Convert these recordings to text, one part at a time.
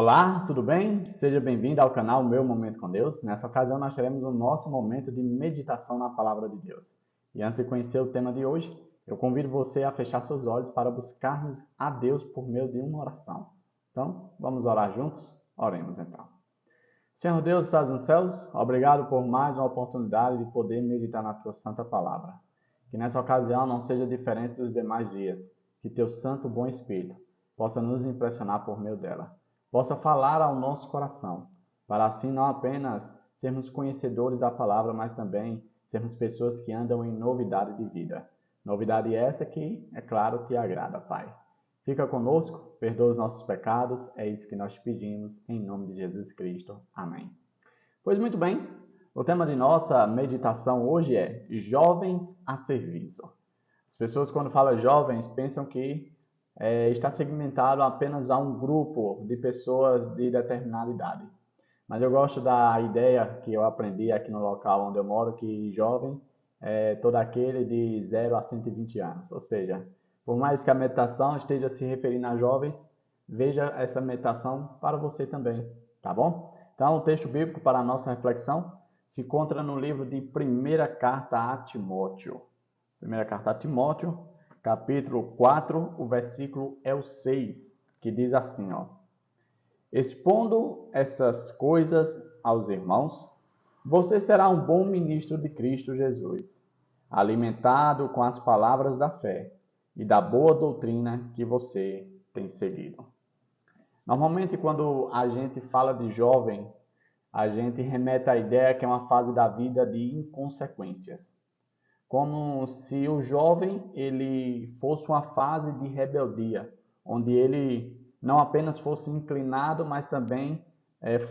Olá, tudo bem? Seja bem-vindo ao canal Meu Momento com Deus. Nessa ocasião nós teremos o nosso momento de meditação na Palavra de Deus. E antes de conhecer o tema de hoje, eu convido você a fechar seus olhos para buscarmos a Deus por meio de uma oração. Então, vamos orar juntos? Oremos então. Senhor Deus, estás nos céus, obrigado por mais uma oportunidade de poder meditar na Tua Santa Palavra. Que nessa ocasião não seja diferente dos demais dias, que Teu Santo Bom Espírito possa nos impressionar por meio dela. Possa falar ao nosso coração, para assim não apenas sermos conhecedores da palavra, mas também sermos pessoas que andam em novidade de vida. Novidade essa que, é claro, te agrada, Pai. Fica conosco, perdoa os nossos pecados, é isso que nós te pedimos, em nome de Jesus Cristo. Amém. Pois muito bem, o tema de nossa meditação hoje é Jovens a Serviço. As pessoas, quando falam jovens, pensam que está segmentado apenas a um grupo de pessoas de determinada idade. Mas eu gosto da ideia que eu aprendi aqui no local onde eu moro, que jovem é todo aquele de 0 a 120 anos. Ou seja, por mais que a meditação esteja se referindo a jovens, veja essa meditação para você também, tá bom? Então, o texto bíblico para a nossa reflexão se encontra no livro de 1ª Carta a Timóteo. 1ª Carta a Timóteo, capítulo 4, o versículo é o 6, que diz assim, ó: Expondo essas coisas aos irmãos, você será um bom ministro de Cristo Jesus, alimentado com as palavras da fé e da boa doutrina que você tem seguido. Normalmente, quando a gente fala de jovem, a gente remete à ideia que é uma fase da vida de inconsequências. Como se o jovem ele fosse uma fase de rebeldia, onde ele não apenas fosse inclinado, mas também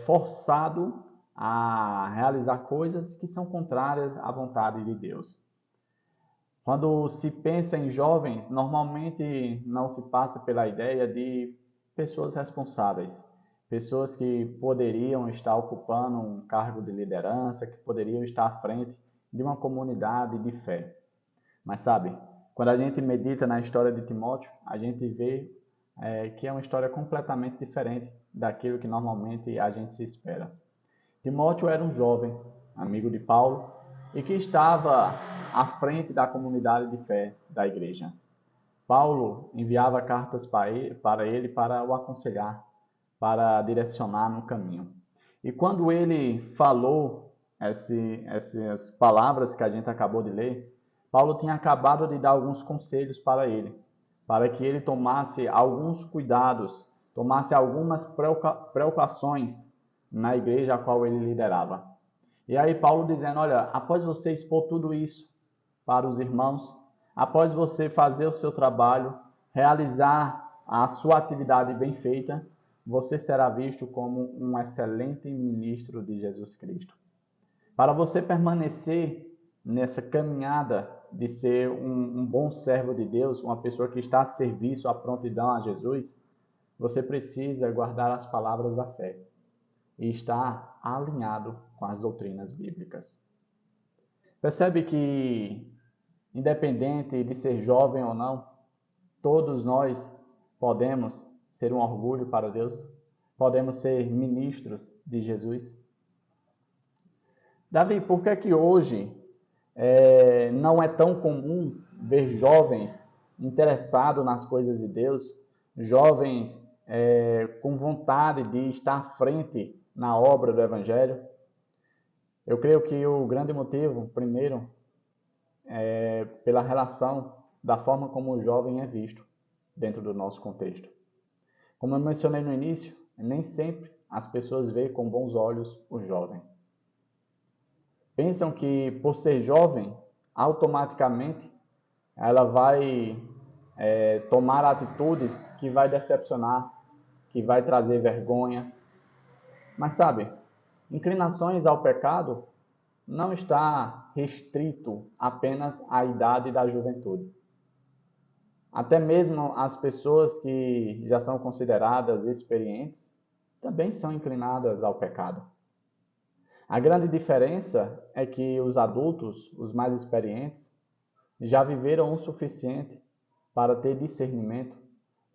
forçado a realizar coisas que são contrárias à vontade de Deus. Quando se pensa em jovens, normalmente não se passa pela ideia de pessoas responsáveis, pessoas que poderiam estar ocupando um cargo de liderança, que poderiam estar à frente de uma comunidade de fé. Mas sabe, quando a gente medita na história de Timóteo, a gente vê que é uma história completamente diferente daquilo que normalmente a gente se espera. Timóteo era um jovem, amigo de Paulo, e que estava à frente da comunidade de fé da igreja. Paulo enviava cartas para ele para o aconselhar, para direcionar no caminho. E quando ele falou essas palavras que a gente acabou de ler, Paulo tinha acabado de dar alguns conselhos para ele, para que ele tomasse alguns cuidados, tomasse algumas precauções na igreja a qual ele liderava. E aí Paulo dizendo, olha, após você expor tudo isso para os irmãos, após você fazer o seu trabalho, realizar a sua atividade bem feita, você será visto como um excelente ministro de Jesus Cristo. Para você permanecer nessa caminhada de ser um bom servo de Deus, uma pessoa que está a serviço, à prontidão a Jesus, você precisa guardar as palavras da fé e estar alinhado com as doutrinas bíblicas. Percebe que, independente de ser jovem ou não, todos nós podemos ser um orgulho para Deus, podemos ser ministros de Jesus. Davi, por que que hoje não é tão comum ver jovens interessados nas coisas de Deus, jovens com vontade de estar à frente na obra do Evangelho? Eu creio que o grande motivo, primeiro, é pela relação da forma como o jovem é visto dentro do nosso contexto. Como eu mencionei no início, nem sempre as pessoas veem com bons olhos o jovem. Pensam que por ser jovem, automaticamente ela vai tomar atitudes que vai decepcionar, que vai trazer vergonha. Mas sabe, inclinações ao pecado não está restrito apenas à idade da juventude. Até mesmo as pessoas que já são consideradas experientes também são inclinadas ao pecado. A grande diferença é que os adultos, os mais experientes, já viveram o suficiente para ter discernimento,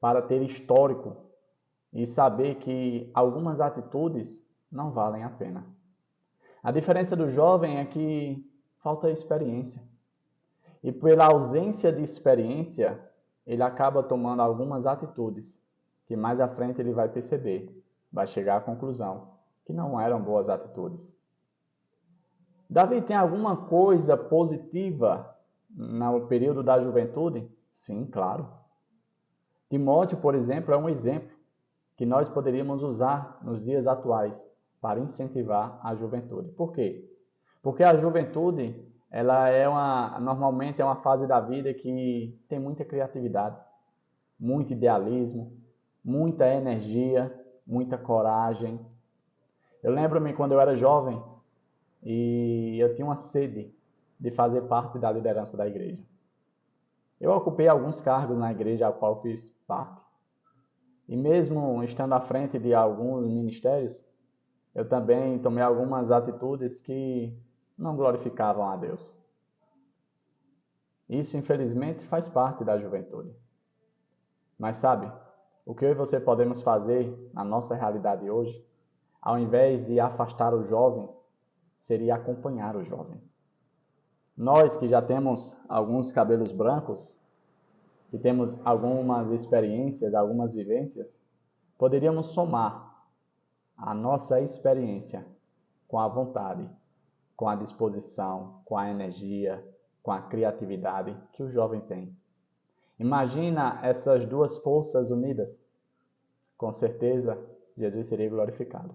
para ter histórico e saber que algumas atitudes não valem a pena. A diferença do jovem é que falta experiência. E pela ausência de experiência, ele acaba tomando algumas atitudes que mais à frente ele vai perceber, vai chegar à conclusão que não eram boas atitudes. Davi tem alguma coisa positiva no período da juventude? Sim, claro. Timóteo, por exemplo, é um exemplo que nós poderíamos usar nos dias atuais para incentivar a juventude. Por quê? Porque a juventude, normalmente é uma fase da vida que tem muita criatividade, muito idealismo, muita energia, muita coragem. Eu lembro-me quando eu era jovem e eu tinha uma sede de fazer parte da liderança da igreja. Eu ocupei alguns cargos na igreja a qual fiz parte. E mesmo estando à frente de alguns ministérios, eu também tomei algumas atitudes que não glorificavam a Deus. Isso, infelizmente, faz parte da juventude. Mas sabe, o que eu e você podemos fazer na nossa realidade hoje, ao invés de afastar o jovem, seria acompanhar o jovem. Nós que já temos alguns cabelos brancos, que temos algumas experiências, algumas vivências, poderíamos somar a nossa experiência com a vontade, com a disposição, com a energia, com a criatividade que o jovem tem. Imagina essas duas forças unidas. Com certeza, Jesus seria glorificado.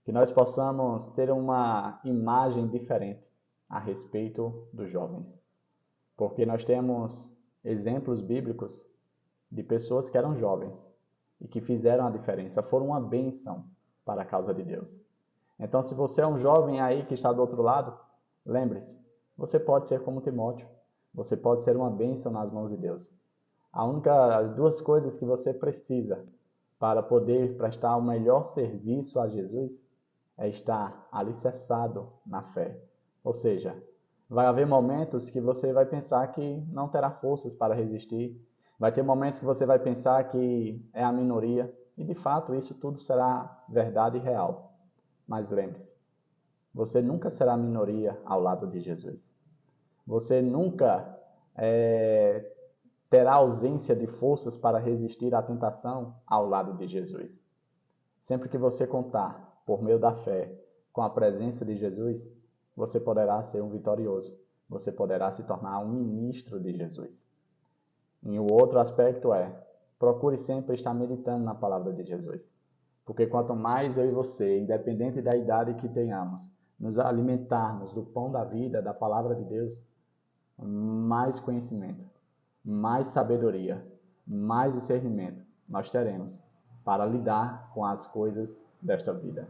Que nós possamos ter uma imagem diferente a respeito dos jovens. Porque nós temos exemplos bíblicos de pessoas que eram jovens e que fizeram a diferença, foram uma bênção para a causa de Deus. Então, se você é um jovem aí que está do outro lado, lembre-se, você pode ser como Timóteo, você pode ser uma bênção nas mãos de Deus. As duas coisas que você precisa para poder prestar o melhor serviço a Jesus é estar alicerçado na fé. Ou seja, vai haver momentos que você vai pensar que não terá forças para resistir. Vai ter momentos que você vai pensar que é a minoria. E de fato isso tudo será verdade e real. Mas lembre-se, você nunca será minoria ao lado de Jesus. Você nunca terá ausência de forças para resistir à tentação ao lado de Jesus. Sempre que você contar, por meio da fé, com a presença de Jesus, você poderá ser um vitorioso. Você poderá se tornar um ministro de Jesus. E o outro aspecto é, procure sempre estar meditando na palavra de Jesus. Porque quanto mais eu e você, independente da idade que tenhamos, nos alimentarmos do pão da vida, da palavra de Deus, mais conhecimento, mais sabedoria, mais discernimento nós teremos para lidar com as coisas desta vida.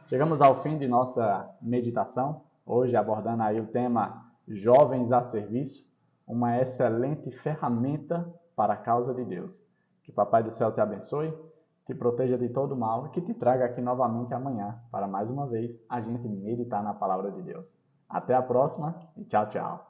Chegamos ao fim de nossa meditação, hoje abordando aí o tema Jovens a Serviço, uma excelente ferramenta para a causa de Deus. Que o Papai do Céu te abençoe, te proteja de todo mal e que te traga aqui novamente amanhã para mais uma vez a gente meditar na Palavra de Deus. Até a próxima e tchau, tchau.